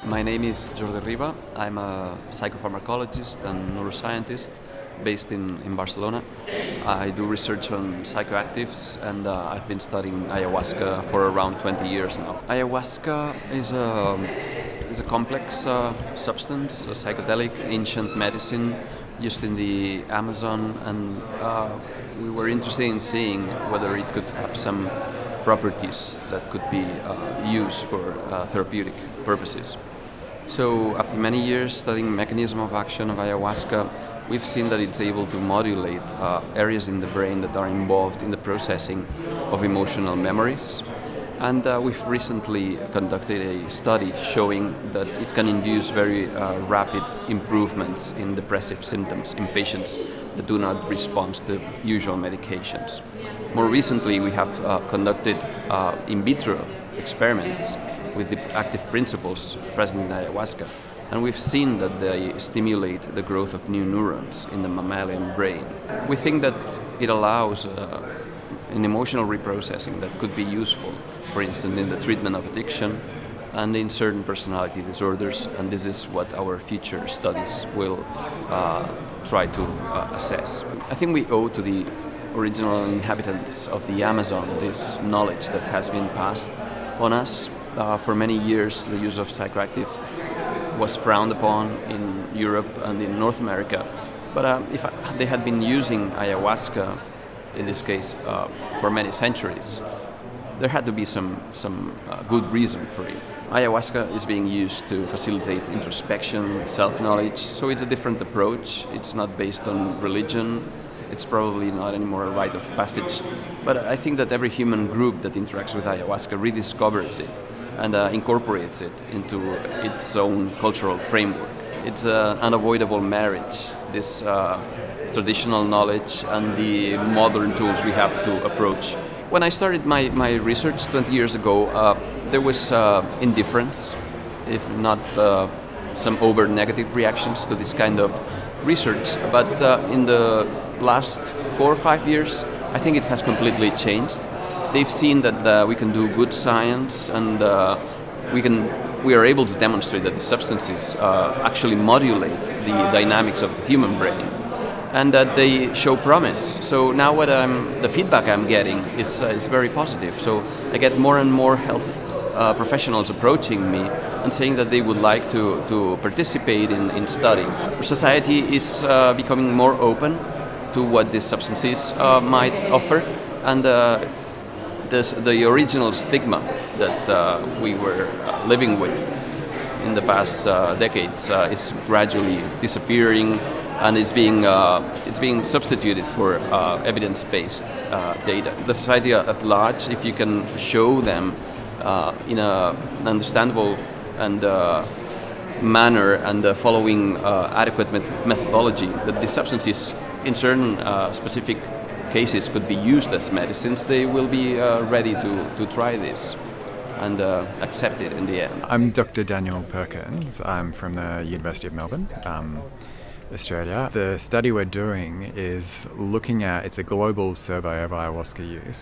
My name is Jordi Riba. I'm a psychopharmacologist and neuroscientist based in Barcelona. I do research on psychoactives and I've been studying ayahuasca for around 20 years now. Ayahuasca is a complex substance, a psychedelic ancient medicine used in the Amazon, and we were interested in seeing whether it could have some properties that could be used for therapeutic purposes. So after many years studying mechanism of action of ayahuasca, we've seen that it's able to modulate areas in the brain that are involved in the processing of emotional memories. And we've recently conducted a study showing that it can induce very rapid improvements in depressive symptoms in patients that do not respond to usual medications. More recently, we have conducted in vitro experiments with the active principles present in ayahuasca, and we've seen that they stimulate the growth of new neurons in the mammalian brain. We think that it allows an emotional reprocessing that could be useful, for instance, in the treatment of addiction and in certain personality disorders, and this is what our future studies will try to assess. I think we owe to the original inhabitants of the Amazon this knowledge that has been passed on us. For many years, the use of psychoactive was frowned upon in Europe and in North America. But if they had been using ayahuasca, in this case, for many centuries, there had to be some good reason for it. Ayahuasca is being used to facilitate introspection, self-knowledge, so it's a different approach. It's not based on religion. It's probably not anymore a rite of passage. But I think that every human group that interacts with ayahuasca rediscovers it and incorporates it into its own cultural framework. It's an unavoidable marriage, this traditional knowledge and the modern tools we have to approach. When I started my research 20 years ago, there was indifference, if not some over negative reactions to this kind of research. But in the last 4 or 5 years, I think it has completely changed. They've seen that we can do good science, and we are able to demonstrate that the substances actually modulate the dynamics of the human brain, and that they show promise. So now the feedback I'm getting is very positive. So I get more and more health professionals approaching me and saying that they would like to participate in studies. Society is becoming more open to what these substances might offer, and the original stigma that we were living with in the past decades is gradually disappearing, and it's being substituted for evidence-based data. The society at large, if you can show them in an understandable and manner and following adequate methodology that the substances in certain specific cases could be used as medicines, they will be ready to try this and accept it in the end. I'm Dr. Daniel Perkins. I'm from the University of Melbourne, Australia. The study we're doing is looking at, it's a global survey of ayahuasca use.